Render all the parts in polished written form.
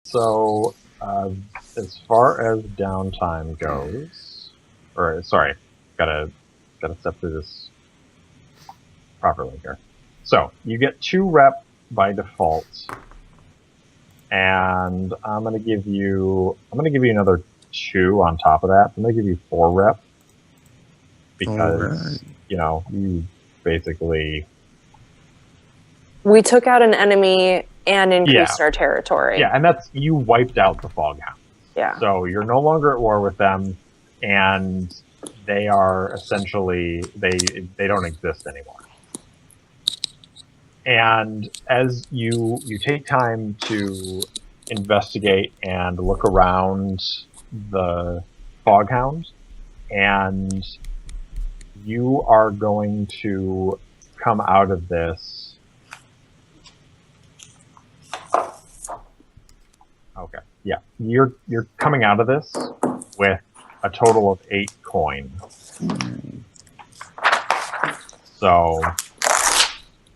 So, as far as downtime goes, or sorry, gotta step through this properly here. So you get 2 rep by default, and I'm gonna give you another 2 on top of that. I'm gonna give you 4 rep because you basically we took out an enemy and increased our territory. Yeah, and you wiped out the Fog Hounds. Yeah. So you're no longer at war with them, and they are essentially they don't exist anymore. And as you take time to investigate and look around the Foghound, and you are going to come out of this. Okay, yeah, you're coming out of this with a total of 8 coin. So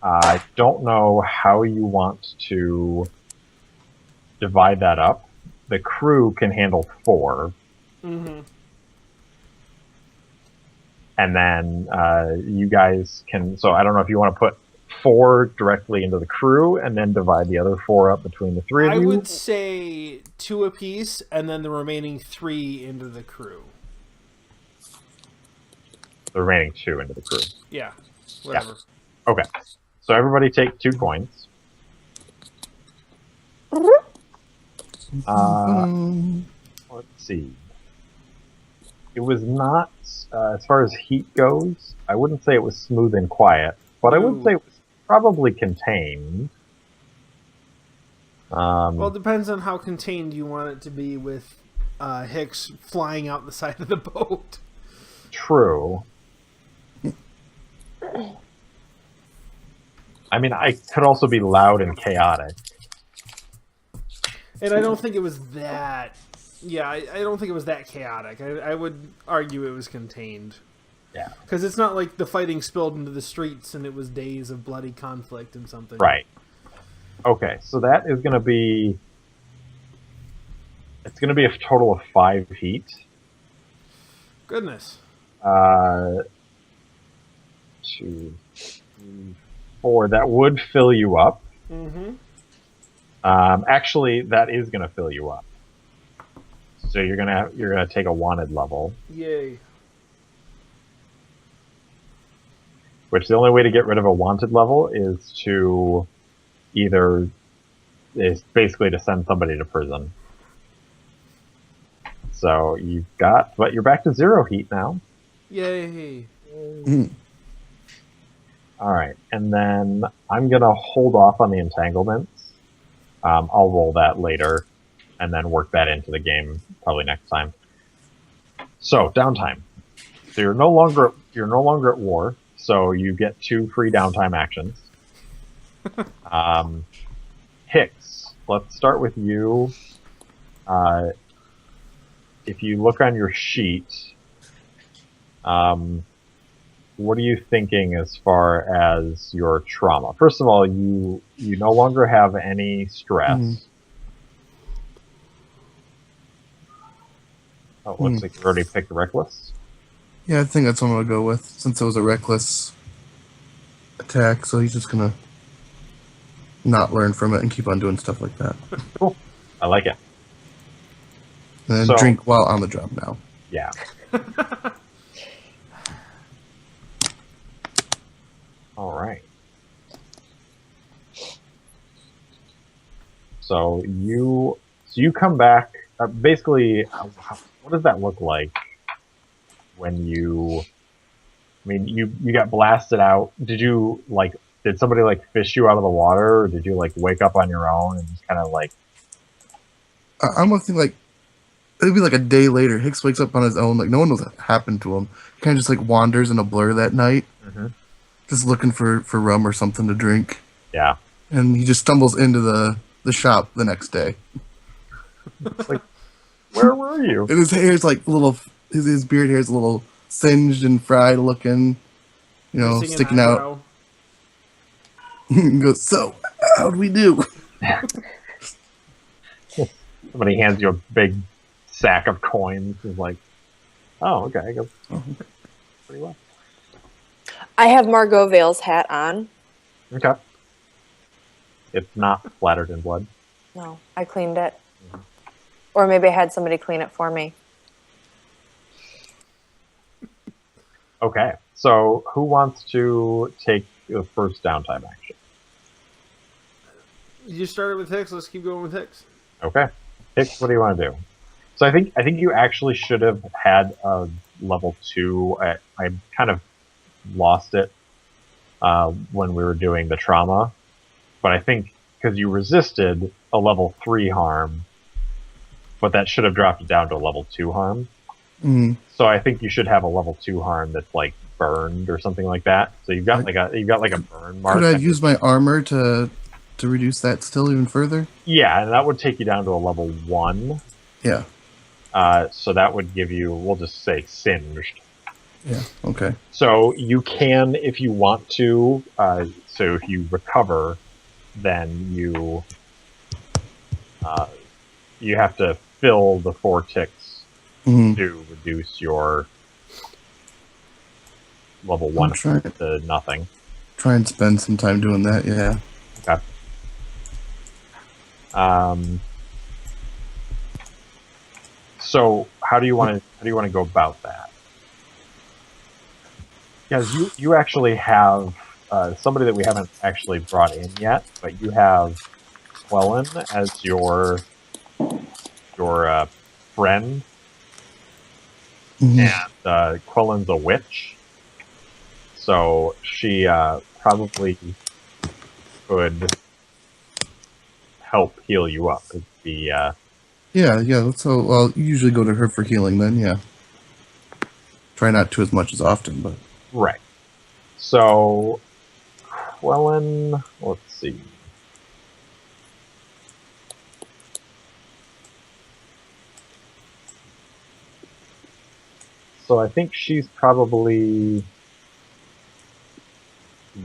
I don't know how you want to divide that up. The crew can handle 4. Mm-hmm. And then you guys can... So I don't know if you want to put 4 directly into the crew and then divide the other 4 up between the 3 of you. I would say 2 apiece and then the remaining 3 into the crew. The remaining 2 into the crew. Yeah, whatever. Yeah. Okay. So everybody take 2 coins. Let's see. It was not, as far as heat goes, I wouldn't say it was smooth and quiet, but I would say it was probably contained. Well, it depends on how contained you want it to be with Hicks flying out the side of the boat. True. I mean, I could also be loud and chaotic. And I don't think it was that... Yeah, I don't think it was that chaotic. I would argue it was contained. Yeah. Because it's not like the fighting spilled into the streets and it was days of bloody conflict and something. Right. Okay, so that is going to be... It's going to be a total of 5 heat. Goodness. 2, 3, 4. That would fill you up. Mm-hmm. Actually, that is going to fill you up. So you're gonna take a wanted level. Yay. Which the only way to get rid of a wanted level is basically to send somebody to prison. So but you're back to 0 heat now. Yay. Alright, and then I'm gonna hold off on the entanglements. I'll roll that later, and then work that into the game probably next time. So, downtime. So you're no longer at war, so you get 2 free downtime actions. Hicks, let's start with you. If you look on your sheet, what are you thinking as far as your trauma? First of all, you no longer have any stress. Oh, looks like you already picked reckless. Yeah, I think that's what I'm gonna go with, since it was a reckless attack. So he's just gonna not learn from it and keep on doing stuff like that. Cool, I like it. And then drink while on the job now. Yeah. All right. So you come back. Basically, what does that look like when you? I mean, you got blasted out. Did somebody fish you out of the water, or did you wake up on your own and just kind of I'm gonna think it'd be a day later. Hicks wakes up on his own. No one knows what happened to him. He kind of just wanders in a blur that night. Mm-hmm. Just looking for rum or something to drink. Yeah. And he just stumbles into the shop the next day. Where were you? And his hair's his beard hair's a little singed and fried looking, sticking out. He goes, so, how'd we do? Somebody hands you a big sack of coins. Is like, oh, okay, I go pretty well. I have Margot Vale's hat on. Okay. It's not splattered in blood. No, I cleaned it. Or maybe I had somebody clean it for me. Okay, so who wants to take the first downtime action? You started with Hicks. Let's keep going with Hicks. Okay, Hicks, what do you want to do? So I think you actually should have had a level 2. I kind of lost it when we were doing the trauma, but I think because you resisted a level 3 harm, but that should have dropped it down to a level 2 harm. Mm. So I think you should have a level 2 harm that's like burned or something like that. So you've got like a burn mark. Could I use my armor to reduce that still even further? Yeah, and that would take you down to a level 1. Yeah. So that would give you, we'll just say, singed. Yeah. Okay. So you can, if you want to, so if you recover, then you have to fill the 4 ticks to reduce your level 1 to nothing. Try and spend some time doing that. Yeah. Okay. So how do you want to go about that? Because you actually have somebody that we haven't actually brought in yet, but you have Quellen as your friend, and Quellen's a witch, so she probably could help heal you up. Yeah. So I'll usually go to her for healing then. Yeah. Try not to as much as often, but right. So Quellen, let's see. So I think she's probably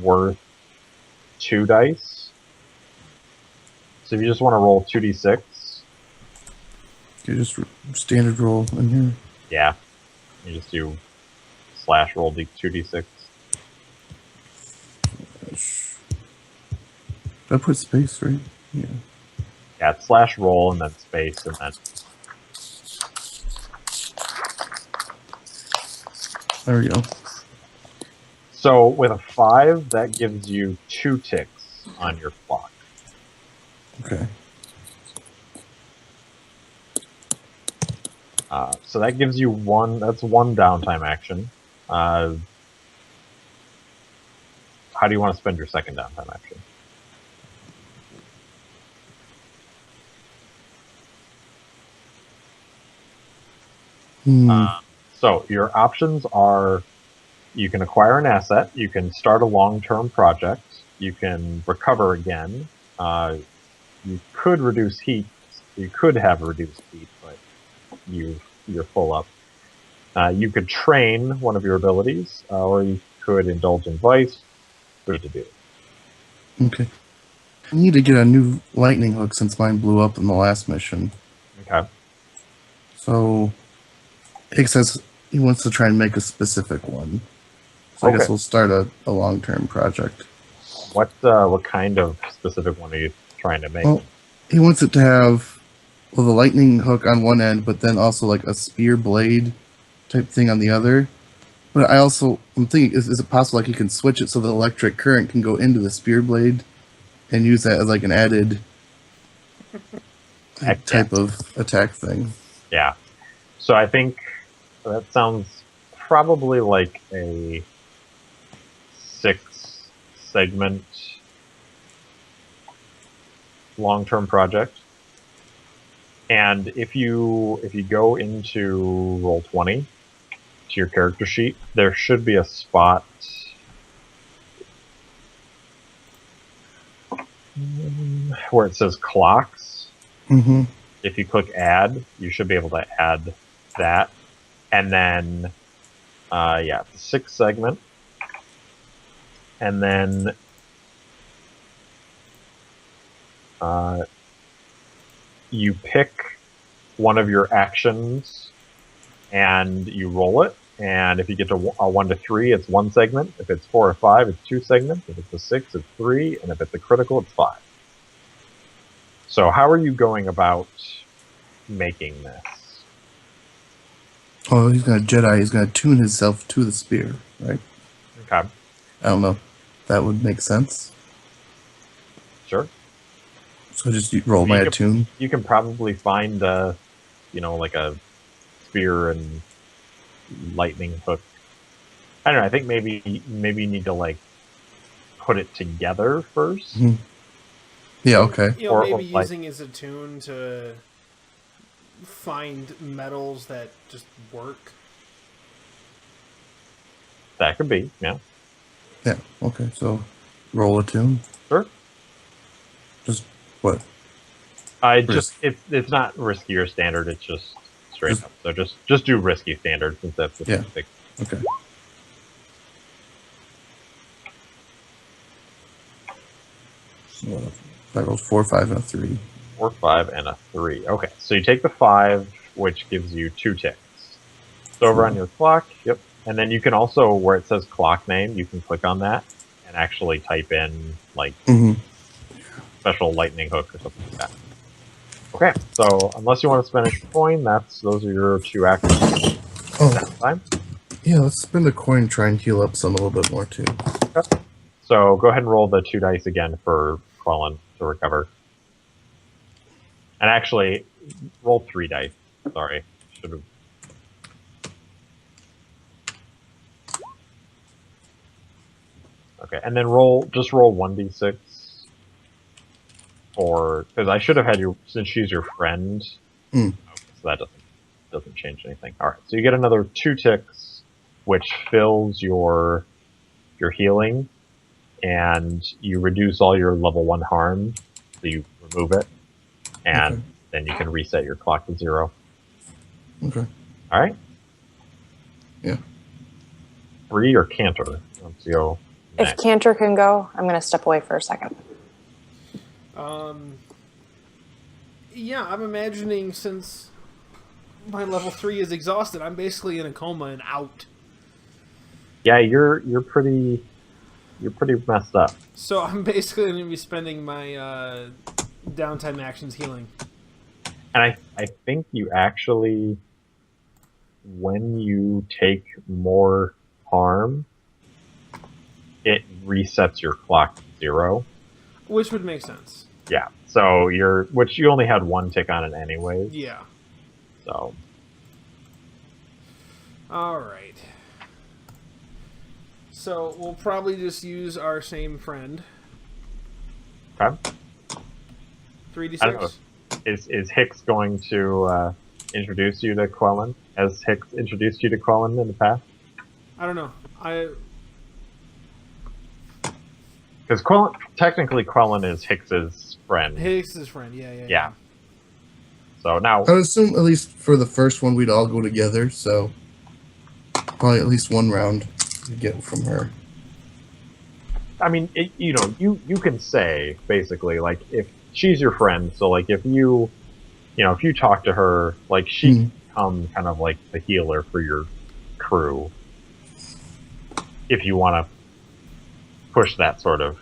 worth 2 dice. So if you just want to roll 2d6. you just standard roll in here. Yeah. You just do slash roll 2d6. Did I put space, right? Yeah. Yeah, it's slash roll and then space and then. There we go. So with a 5, that gives you 2 ticks on your clock. Okay. So that gives you that's 1 downtime action. How do you want to spend your second downtime action? So your options are: you can acquire an asset, you can start a long-term project, you can recover again, you could reduce heat. You could have reduced heat, but you're full up. You could train one of your abilities, or you could indulge in vice. Free to do. Okay. I need to get a new lightning hook since mine blew up in the last mission. Okay. So, Hicks says he wants to try and make a specific one. So I guess we'll start a long-term project. What kind of specific one are you trying to make? Well, he wants it to have the lightning hook on one end, but then also like a spear blade type thing on the other. But I'm thinking, is it possible like he can switch it so the electric current can go into the spear blade and use that as like an added type of attack thing? Yeah. So I think that sounds probably like a 6-segment long-term project. And if you go into Roll20 to your character sheet, there should be a spot where it says clocks. Mm-hmm. If you click add, you should be able to add that. And then, the 6th segment. And then, you pick one of your actions and you roll it. And if you get to a 1 to 3, it's 1 segment. If it's 4 or 5, it's 2 segments. If it's a 6, it's 3. And if it's a critical, it's 5. So how are you going about making this? Oh, he's gonna Jedi. He's gonna tune himself to the spear, right? Okay, I don't know. That would make sense. sure. So just roll my You can- attune. You can probably find like a spear and lightning hook. I don't know. I think maybe you need to like put it together first. Mhm. Yeah. Okay. You know, Or, maybe like- using his attune to find metals that just work. That could be, yeah. Yeah. Okay. So roll attune. Sure. Just what? It's not risky or standard. It's just straight up. So just do risky standard since that's the Yeah. big. Okay. So I rolled 4, 5, and a 3. 4, 5, and a 3. Okay, so you take the 5, which gives you 2 ticks. It's over on your clock. Yep. And then you can also, where it says clock name, you can click on that and actually type in like Mm-hmm. special lightning hook or something like that. Okay, so unless you want to spend a coin, those are your 2 actions. Oh, Time. yeah. Let's spend a coin and try and heal up some a little bit more too. So go ahead and roll the 2 dice again for Quellen to recover. And actually, roll 3 dice. Sorry, should have. Okay, and then just roll 1d6 because I should have had you since she's your friend. Mm. Okay, so that doesn't change anything. All right, so you get another 2 ticks, which fills your healing, and you reduce all your level 1 harm. So you remove it, and Okay. then you can reset your clock to 0. Okay. All right. Yeah. Bree or Cantor? Let's go. If Next. Cantor can go, I'm going to step away for a second. Yeah, I'm imagining since my level 3 is exhausted, I'm basically in a coma and out. Yeah, you're pretty messed up. So I'm basically going to be spending my downtime actions healing. And I think you actually, when you take more harm, it resets your clock to 0. Which would make sense. Yeah. So which you only had 1 tick on it anyways. Yeah. So Alright. So we'll probably just use our same friend. okay. I don't know. 3d6. Is Hicks going to introduce you to Quellen? Has Hicks introduced you to Quellen in the past? I don't know. Because technically Quellen is Hicks's friend. Higgs' friend. Yeah. Yeah. So now, I would assume at least for the first one we'd all go together. So probably at least 1 round to get from her. I mean, you can say basically like if she's your friend, so like if you talk to her, like she can become kind of like the healer for your crew. If you want to push that sort of.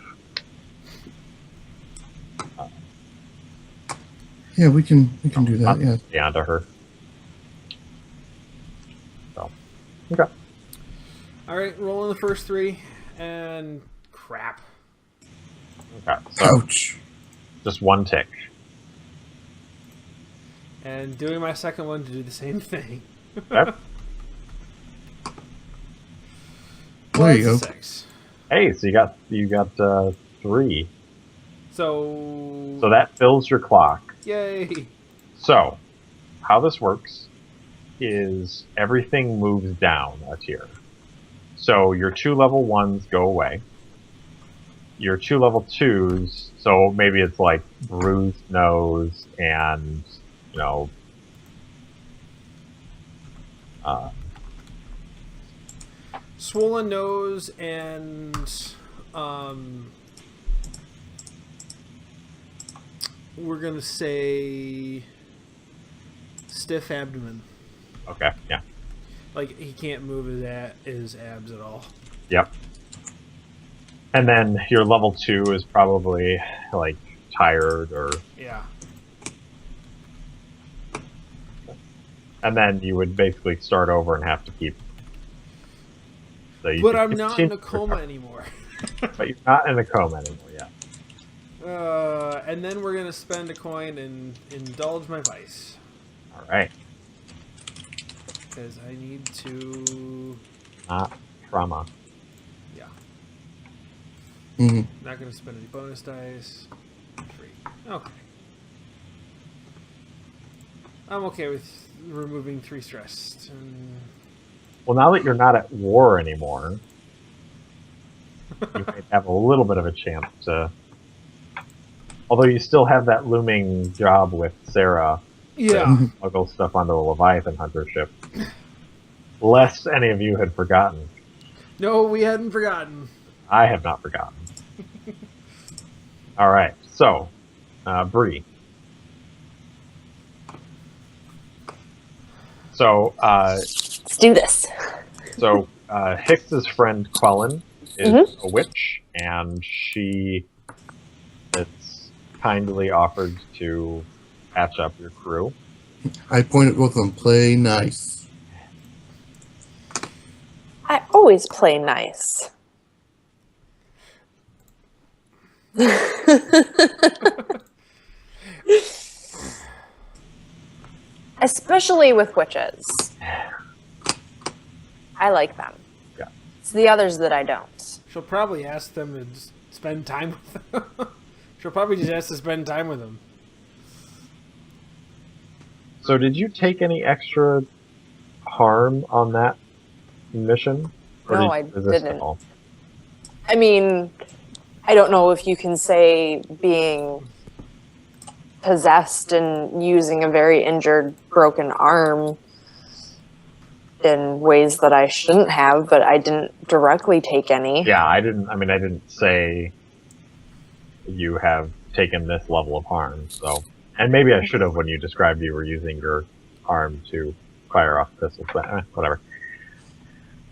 Yeah, we can do that. Yeah. Beyond to her. So, okay. Alright, rolling the first 3, and crap. Okay. So Ouch. just 1 tick. And doing my second one to do the same thing. Okay. There you go. 6. Hey, so you got 3. So So that fills your clock. yay. So, how this works is everything moves down a tier. So your 2 level 1s go away. Your 2 level 2s, so maybe it's like bruised nose and, Swollen nose and We're gonna say stiff abdomen. Okay, yeah. Like he can't move his abs at all. Yep. And then your level 2 is probably like tired or. Yeah. And then you would basically start over and have to keep. So you But could I'm not in a continue to coma recover. anymore. But you're not in a coma anymore, yeah. And then we're gonna spend a coin and indulge my vice. All right. Because I need to... Not trauma. Yeah. hmm Not gonna spend any bonus dice. 3. Okay. I'm okay with removing 3 stress. Well, now that you're not at war anymore, you might have a little bit of a chance to. Although you still have that looming job with Sarah Yeah. to smuggle stuff onto the Leviathan Hunter ship. Lest any of you had forgotten. No, we hadn't forgotten. I have not forgotten. All right, so Bree. So Let's do this. Hicks's friend Quellen is a witch, and she is kindly offered to patch up your crew. I point at both of them. Play nice. I always play nice. Especially with witches. I like them. Yeah. It's the others that I don't. She'll probably ask them to just spend time with them. She'll probably just ask to spend time with them. So did you take any extra harm on that mission? Or No, did I you resist didn't. at all? I mean, I don't know if you can say being possessed and using a very injured, broken arm in ways that I shouldn't have, but I didn't directly take any. Yeah, I didn't say you have taken this level of harm, so. And maybe I should have when you described you were using your arm to fire off pistols, but whatever.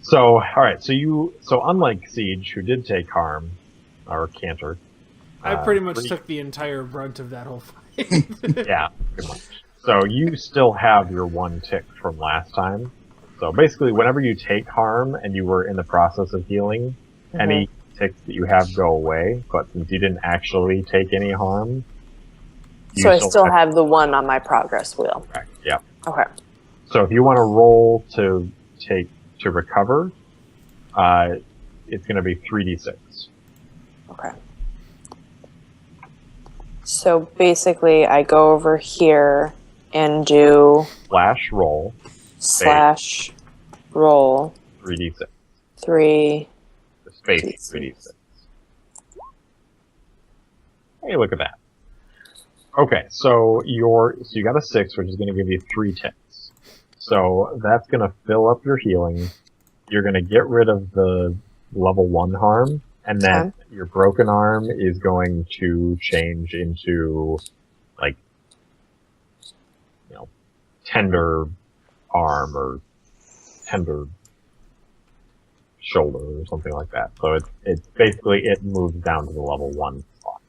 So, alright, so unlike Siege, who did take harm, or Cantor. I pretty much took the entire brunt of that whole fight. Yeah, pretty much. So you still have your 1 tick from last time. So basically, whenever you take harm and you were in the process of healing, any ticks that you have go away. But since you didn't actually take any harm, So I still have the 1 on my progress wheel. Correct. Yeah. Okay. So if you want to roll to recover, it's going to be 3d6. Okay. So basically, I go over here and do Roll / roll 3d6. 3. Space 3d6. Hey, look at that. Okay, so you got a 6, which is going to give you 3 ticks. So that's going to fill up your healing. You're going to get rid of the level 1 harm, and then your broken arm is going to change into, like, tender arm or tender shoulder or something like that. So it's basically it moves down to the level 1 spot,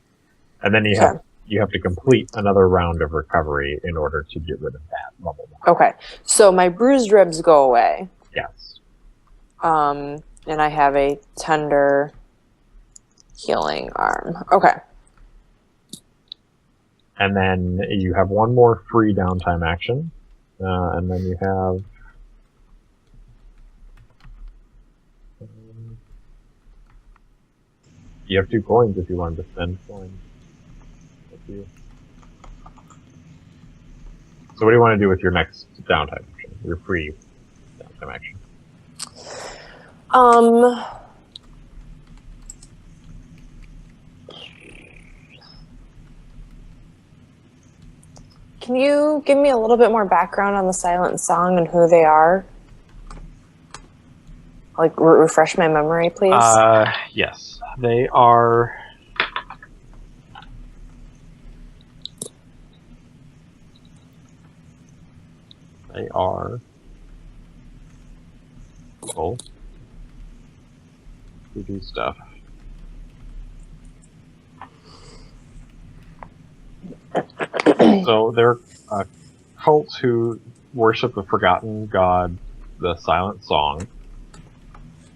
and then you have to complete another round of recovery in order to get rid of that level 1. Okay. So my bruised ribs go away. Yes. And I have a tender healing arm. Okay. And then you have 1 more free downtime action, and then you have. You have 2 coins if you wanted to spend coins. You. So what do you want to do with your next downtime action? Your free downtime action? Can you give me a little bit more background on the Silent Song and who they are? Like, refresh my memory, please. Yes. They are... They are people who do stuff. So they're a cult who worship the forgotten god, the Silent Song.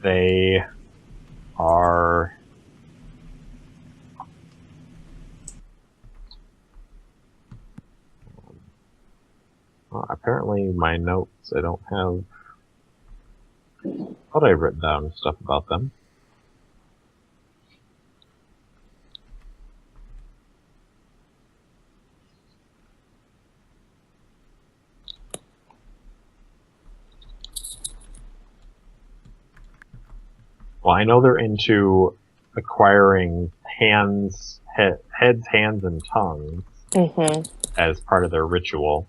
They are apparently my notes. I don't have. Thought I'd written down stuff about them. Well, I know they're into acquiring heads, hands, and tongues Mm-hmm. as part of their ritual.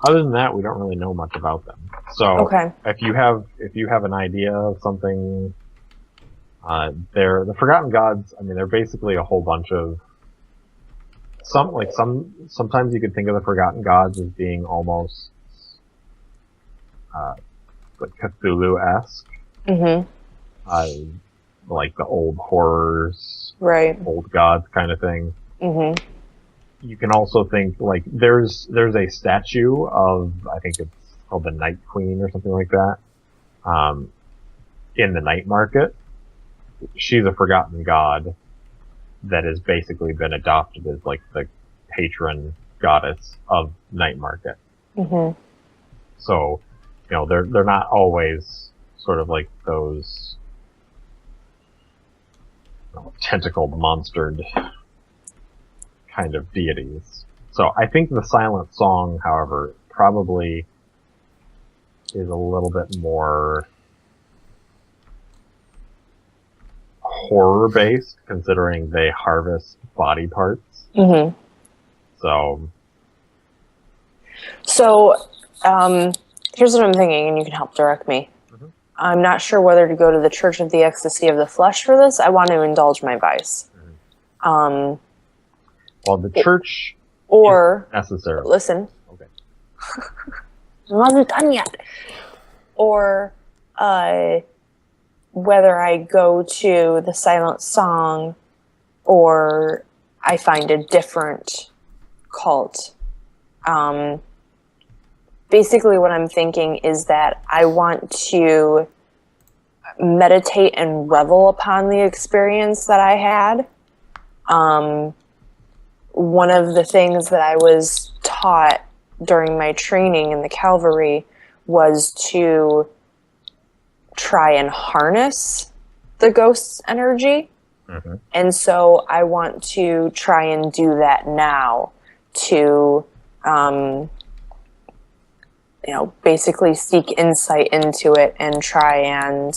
Other than that, we don't really know much about them. So, Okay. if you have an idea of something, they're the Forgotten Gods. I mean, they're basically a whole bunch of sometimes you could think of the Forgotten Gods as being almost like Cthulhu-esque, Mm-hmm. like the old horrors, Right. old gods kind of thing. Mm-hmm. You can also think like there's a statue of, I think it's called the Night Queen or something like that, in the night market. She's a forgotten god that has basically been adopted as like the patron goddess of night market. Mm-hmm. So, they're not always sort of like those tentacled, monstered kind of deities. So I think the Silent Song, however, probably is a little bit more horror-based, considering they harvest body parts. Mm-hmm. So, Here's what I'm thinking, and you can help direct me. Mhm. I'm not sure whether to go to the Church of the Ecstasy of the Flesh for this. I want to indulge my vice. well, the church Or, necessarily. listen, Okay. I wasn't done yet. Or, whether I go to the Silent Song or I find a different cult. Basically, what I'm thinking is that I want to meditate and revel upon the experience that I had. One of the things that I was taught during my training in the Calvary was to try and harness the ghost's energy. Mm-hmm. And so I want to try and do that now to, basically seek insight into it and try and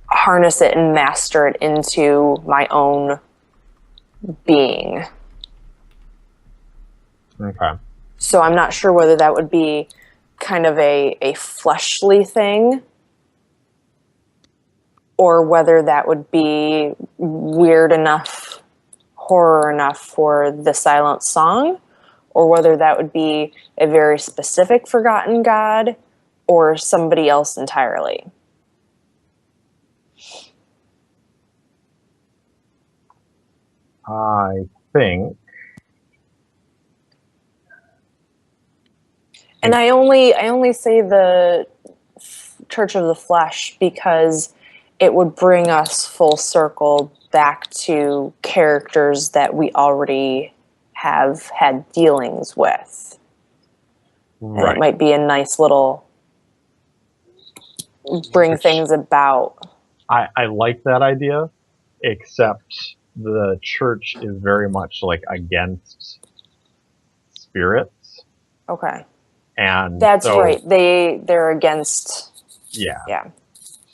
harness it and master it into my own being. Okay. So I'm not sure whether that would be kind of a fleshly thing or whether that would be weird enough, horror enough for the Silent Song, or whether that would be a very specific forgotten god or somebody else entirely. I think. And I only say the Church of the Flesh because it would bring us full circle back to characters that we already have had dealings with. And Right. it might be a nice little bring things about. I like that idea, except the church is very much like against spirits. Okay. And That's so, right. They're against. Yeah. Yeah.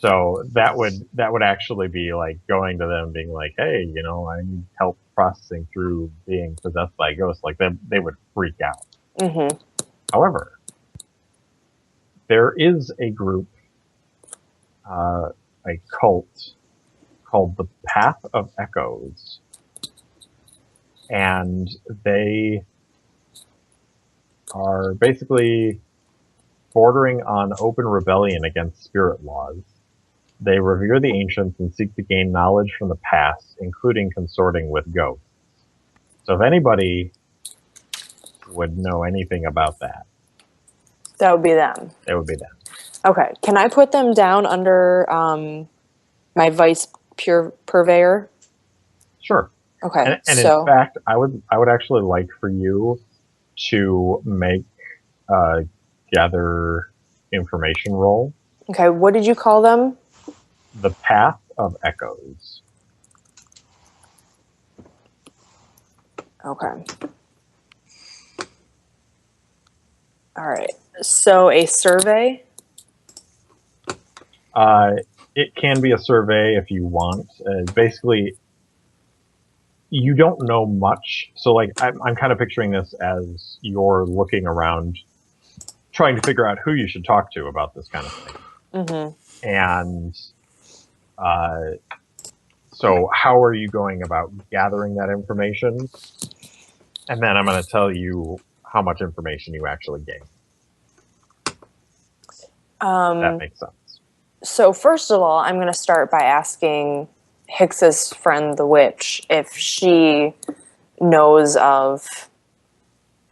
So that would actually be like going to them being like, hey, I need help processing through being possessed by a ghost. Like they would freak out. Mm-hmm. However, there is a group, a cult called the Path of Echoes. And they are basically bordering on open rebellion against spirit laws. They revere the ancients and seek to gain knowledge from the past, including consorting with ghosts. So if anybody would know anything about that, That would be them. it would be them. Okay. Can I put them down under my vice purveyor? Sure. Okay. And so in fact, I would actually like for you to make a gather information roll. okay, what did you call them? The Path of Echoes. Okay. All right. So a survey. It can be a survey if you want. Basically, you don't know much. So, like, I'm kind of picturing this as you're looking around, trying to figure out who you should talk to about this kind of thing. Mm-hmm. And so, how are you going about gathering that information? And then I'm going to tell you how much information you actually gain. That makes sense. So first of all, I'm going to start by asking Hicks's friend, the witch, if she knows of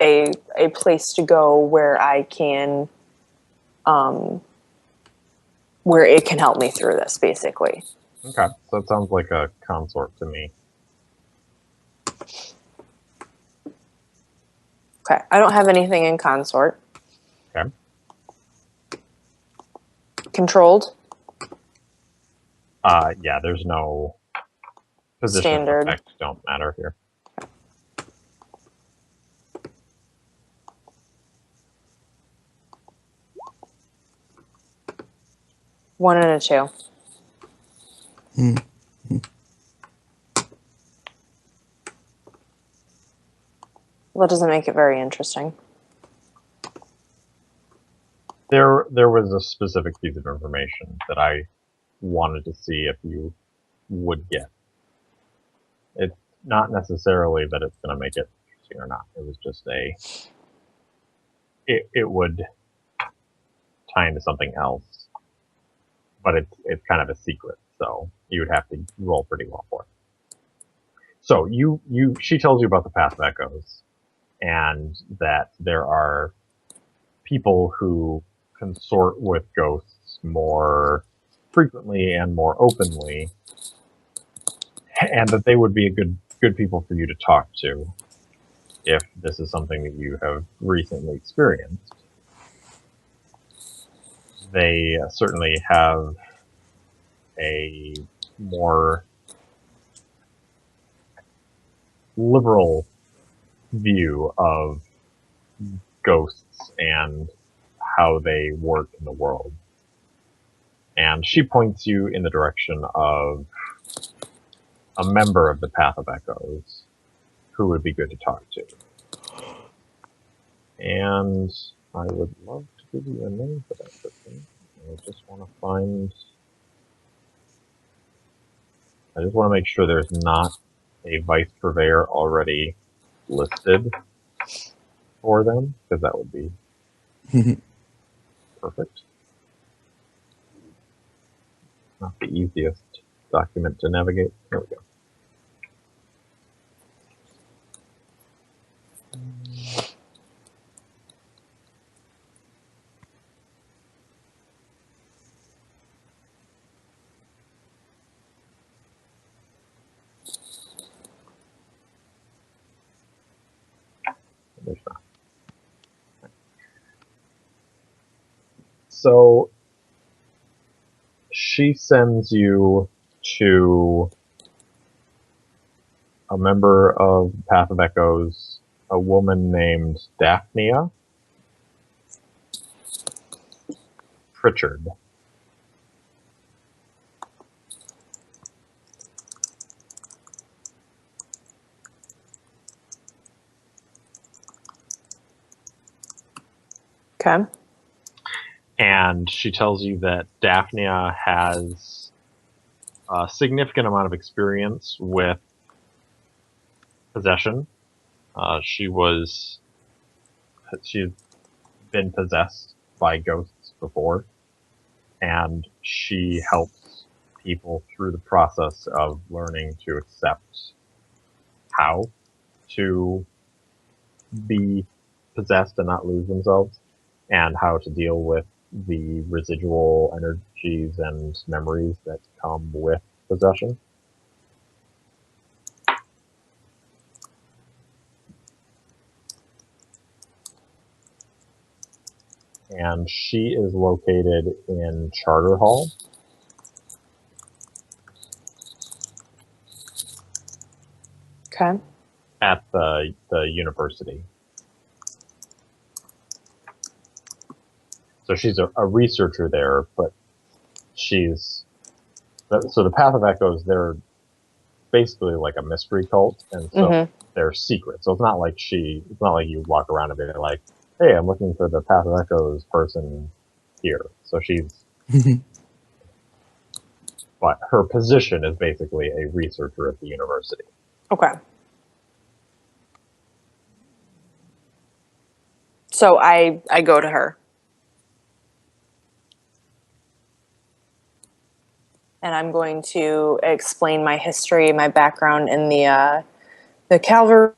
a place to go where I can, where it can help me through this, basically. Okay, so that sounds like a consort to me. Okay, I don't have anything in consort. Okay. Controlled. Yeah, there's no position Standard. effects don't matter here. One and a two. Well, that doesn't make it very interesting. There was a specific piece of information that I wanted to see if you would get. It's not necessarily that it's going to make it interesting or not. It was just it would tie into something else, but it's kind of a secret, so you would have to roll pretty well for it. So she tells you about the Path of Echoes, and that there are people who consort with ghosts more frequently and more openly, and that they would be a good people for you to talk to if this is something that you have recently experienced. They certainly have a more liberal view of ghosts and how they work in the world. And she points you in the direction of a member of the Path of Echoes who would be good to talk to. And I would love to give you a name for that person. I just want to make sure there's not a vice purveyor already listed for them, because that would be perfect. Not the easiest document to navigate. There we go. There's not. So she sends you to a member of Path of Echoes, a woman named Daphnia Pritchard. Okay. And she tells you that Daphnia has a significant amount of experience with possession. She's been possessed by ghosts before, and she helps people through the process of learning to accept how to be possessed and not lose themselves, and how to deal with the residual energies and memories that come with possession. And she is located in Charter Hall. Okay. At the university. So she's a researcher there, but so the Path of Echoes, they're basically like a mystery cult, and so they're secret. So it's not like you walk around and be like, hey, I'm looking for the Path of Echoes person here. So but her position is basically a researcher at the university. Okay. So I go to her. And I'm going to explain my history, my background in the cavalry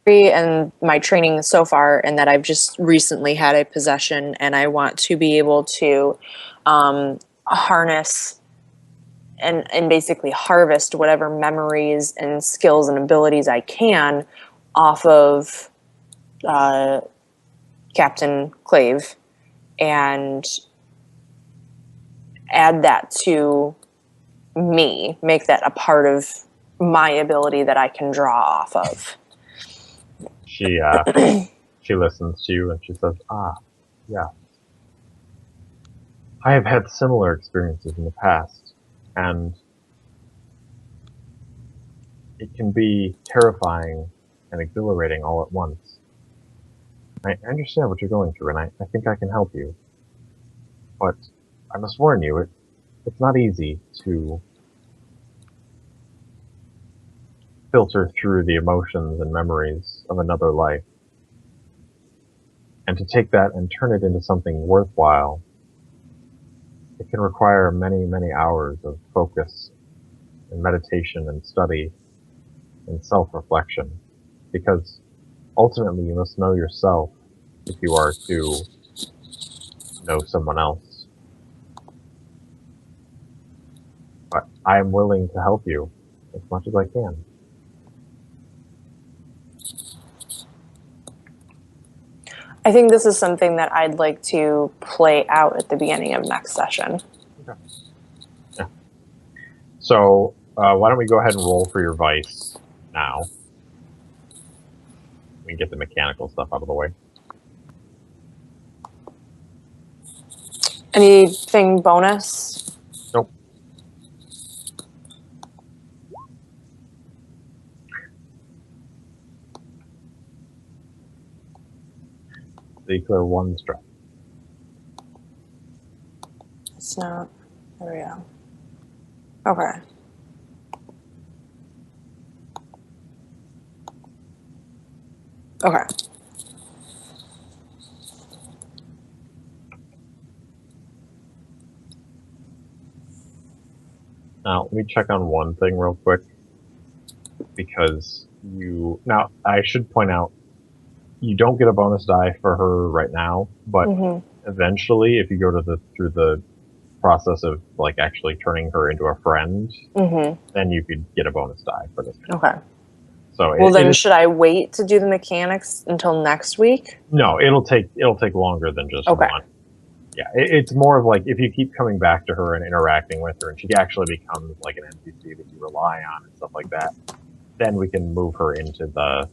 and my training so far, and that I've just recently had a possession, and I want to be able to harness and basically harvest whatever memories and skills and abilities I can off of Captain Clave, and add that to me, make that a part of my ability that I can draw off of. She listens to you and she says, yeah. I have had similar experiences in the past, and it can be terrifying and exhilarating all at once. I understand what you're going through, and I think I can help you. But I must warn you, it's not easy to filter through the emotions and memories of another life. And to take that and turn it into something worthwhile, it can require many, many hours of focus and meditation and study and self-reflection. Because ultimately you must know yourself if you are to know someone else. But I am willing to help you as much as I can. I think this is something that I'd like to play out at the beginning of next session. Okay. Yeah. So, why don't we go ahead and roll for your vice now? We can get the mechanical stuff out of the way. Anything bonus? Nope. So you clear one stress. It's not. There we go. Okay. Okay. Now, let me check on one thing real quick, because now, I should point out, you don't get a bonus die for her right now, but eventually, if you go through the process of, like, actually turning her into a friend, then you could get a bonus die for this. Okay. So well, then should I wait to do the mechanics until next week? No, it'll take longer than just Okay. one. Yeah, it's more of like, if you keep coming back to her and interacting with her, and she actually becomes like an NPC that you rely on and stuff like that, then we can move her into the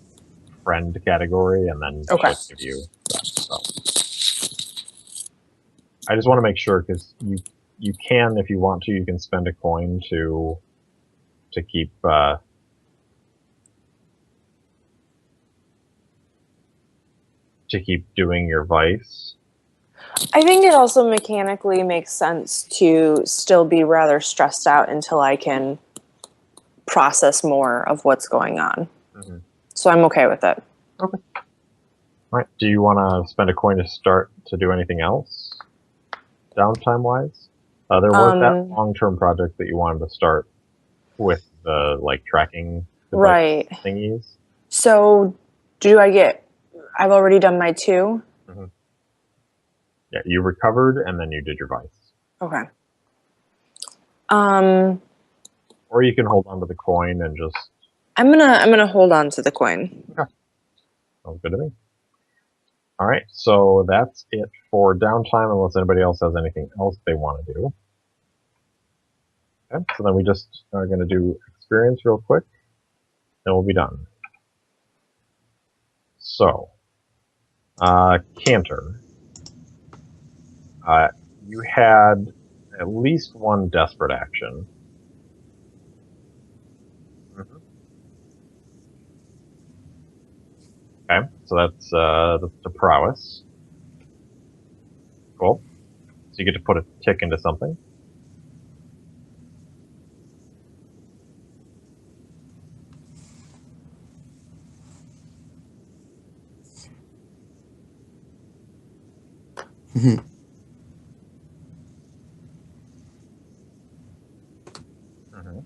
friend category, and then she'll give you that. So I just want to make sure, because you can, if you want to, you can spend a coin to keep doing your vice. I think it also mechanically makes sense to still be rather stressed out until I can process more of what's going on. Mhm. So I'm okay with it. Okay. All right. Do you want to spend a coin to start to do anything else, downtime wise? There was that long-term project that you wanted to start with the tracking device Right. thingies. So do I get? I've already done my 2. Mm-hmm. Yeah, you recovered and then you did your vice. Okay. Or you can hold on to the coin and just. I'm gonna hold on to the coin. Okay. Sounds good to me. All right, so that's it for downtime, unless anybody else has anything else they want to do. Okay, so then we just are going to do experience real quick, and we'll be done. So, Cantor, you had at least one desperate action. Mhm. Okay, so that's the prowess. Cool. So you get to put a tick into something. Mhm. Mm-hmm.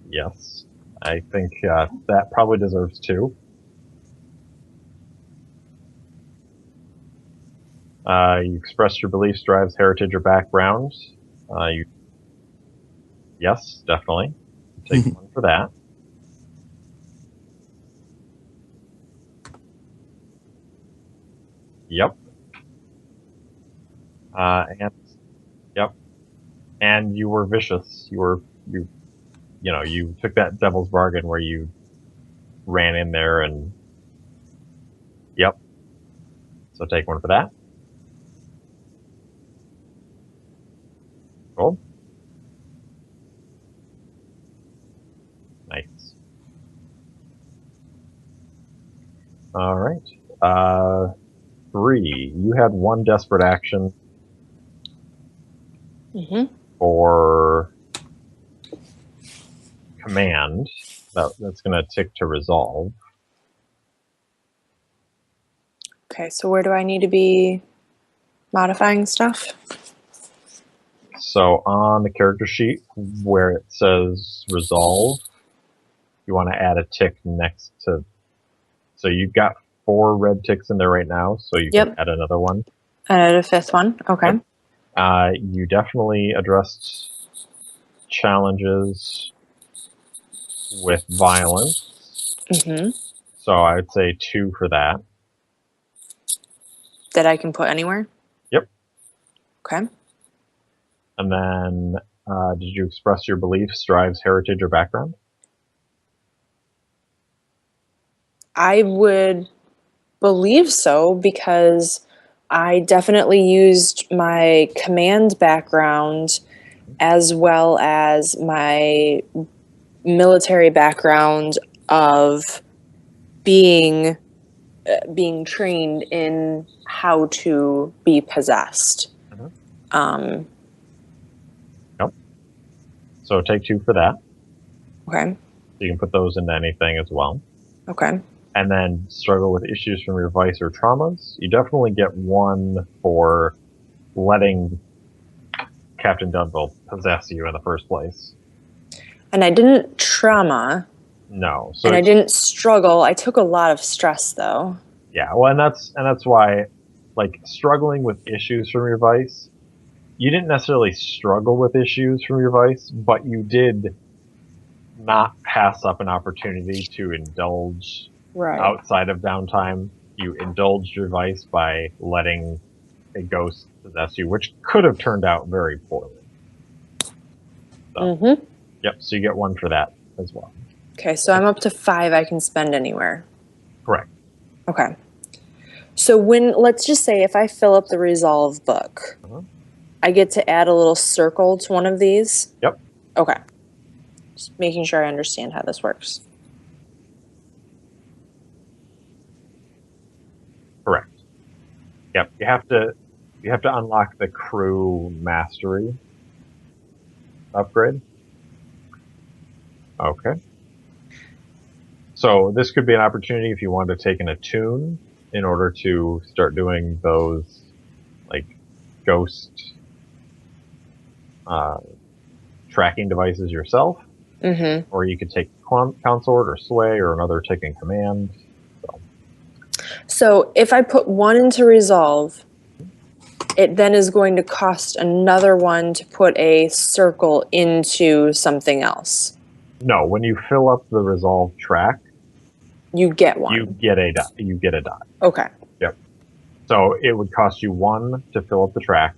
Yes, I think that probably deserves 2. You express your beliefs, drives, heritage, or background. You Yes, definitely. Take 1 for that. Yep. And yep. And you were vicious. You took that devil's bargain where you ran in there and yep. So take 1 for that. Cool. Nice. All right. 3. You had 1 desperate action Mm-hmm. for command. That's going to tick to resolve. Okay. So where do I need to be modifying stuff? So on the character sheet where it says resolve, you want to add a tick next to. So you've got 4 red ticks in there right now, so you can Yep. add another one. Add a 5th one. Okay. Yep. You definitely addressed challenges with violence, Mm-hmm. so I would say 2 for that. That I can put anywhere. Yep. Okay. And then, did you express your beliefs, drives, heritage, or background? I would believe so because I definitely used my command background as well as my military background of being being trained in how to be possessed. Mhm. Um, Yep. So take 2 for that. okay. You can put those into anything as well. Okay. And then struggle with issues from your vice or traumas. You definitely get 1 for letting Captain Dunville possess you in the first place. And I didn't trauma. No. So And I didn't struggle. I took a lot of stress though. yeah, well, and that's why, struggling with issues from your vice, you didn't necessarily struggle with issues from your vice, but you did not pass up an opportunity to indulge Right. outside of downtime. You indulged your vice by letting a ghost possess you, which could have turned out very poorly. So, Mm-hmm. yep, so you get 1 for that as well. Okay, so I'm up to 5 I can spend anywhere. Correct. Okay. So let's just say if I fill up the resolve book, Mhm. I get to add a little circle to one of these. Yep. Okay. Just making sure I understand how this works. Yep, you have to unlock the crew mastery upgrade. Okay. So this could be an opportunity if you wanted to take an attune in order to start doing those like ghost tracking devices yourself, Mm-hmm. or you could take consort or sway or another taking command. So if I put one into resolve, it then is going to cost another one to put a circle into something else. No, when you fill up the resolve track, You get one. you get a dot. You get a dot. Okay. Yep. So it would cost you 1 to fill up the track,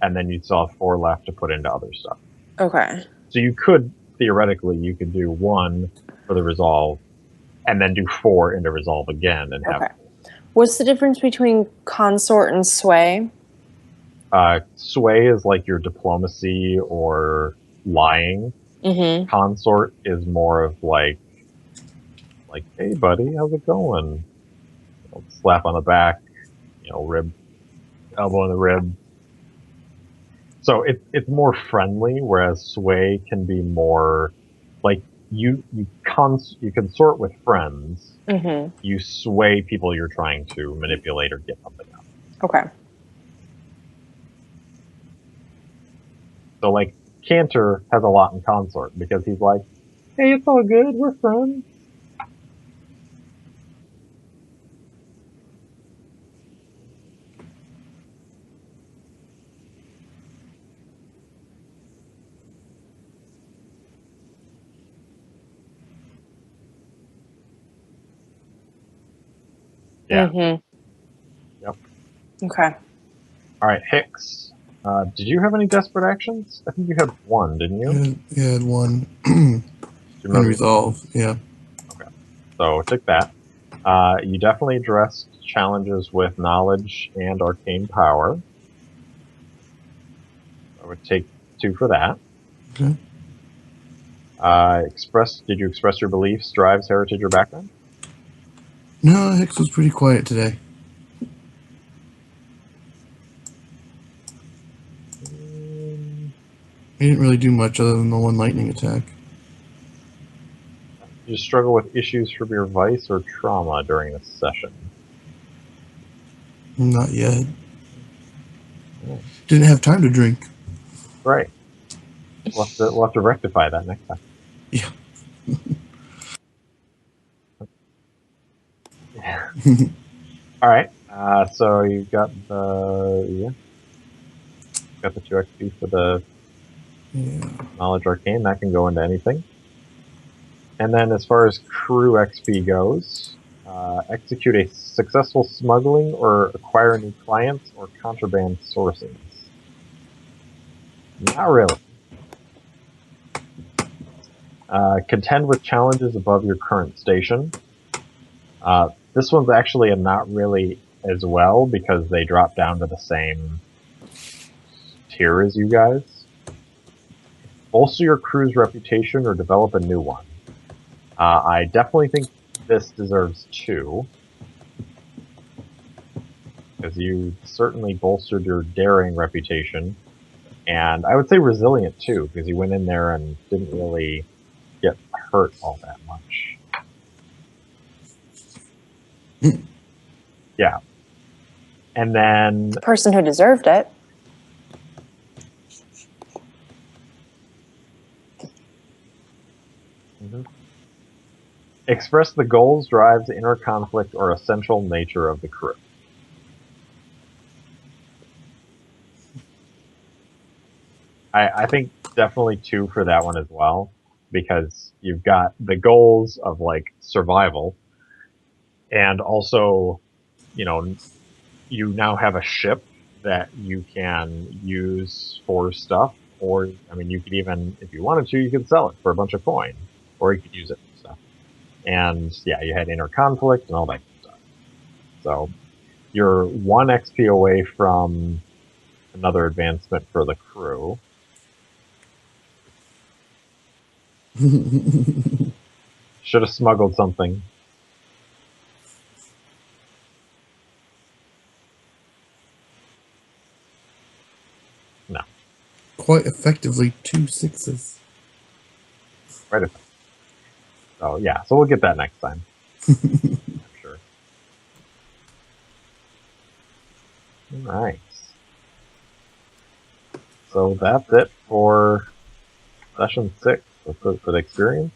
and then you'd still have 4 left to put into other stuff. Okay. So you could theoretically you could do 1 for the resolve, and then do 4 into resolve again, and have Okay. What's the difference between consort and sway? sway is like your diplomacy or lying. Mm-hmm. Consort is more of like, hey buddy, how's it going? Slap on the back, rib, elbow in the rib. So it's more friendly, whereas sway can be more like you consort with friends. Mm-hmm. You sway people you're trying to manipulate or get something out. Okay. So like Cantor has a lot in consort because he's like, hey, it's all good, we're friends. Yeah. Mm-hmm. Yep. Okay. All right, Hicks. Did you have any desperate actions? I think you had one, didn't you? Yeah, I had one. Do you remember? Unresolved, yeah. Okay. So take that. You definitely addressed challenges with knowledge and arcane power. I would take 2 for that. Okay. Did you express your beliefs, drives, heritage, or background? No, Hicks was pretty quiet today. He didn't really do much other than the one lightning attack. Did you struggle with issues from your vice or trauma during this session? Not yet. Oh. Didn't have time to drink. Right. We'll have to rectify that next time. Yeah. Yeah. All right. So you've got the 2 XP for the knowledge arcane. That can go into anything. And then as far as crew XP goes, execute a successful smuggling or acquire new clients or contraband sourcing. Not really. Contend with challenges above your current station. This one's actually a not really as well because they drop down to the same tier as you guys. Bolster your crew's reputation or develop a new one. I definitely think this deserves 2. Because you certainly bolstered your daring reputation. And I would say resilient too, because you went in there and didn't really get hurt all that much. Yeah. And then The person who deserved it. express the goals, drives, inner conflict, or essential nature of the crew. I think definitely 2 for that one as well, because you've got the goals of like survival, and also, you now have a ship that you can use for stuff, or you could even, if you wanted to, you could sell it for a bunch of coin, or you could use it for stuff. And yeah, you had inner conflict and all that stuff. So you're 1 XP away from another advancement for the crew. Should have smuggled something. quite effectively 2 6s. Right. Oh yeah, so we'll get that next time. I'm sure. All right. So that's it for session 6 for the experience.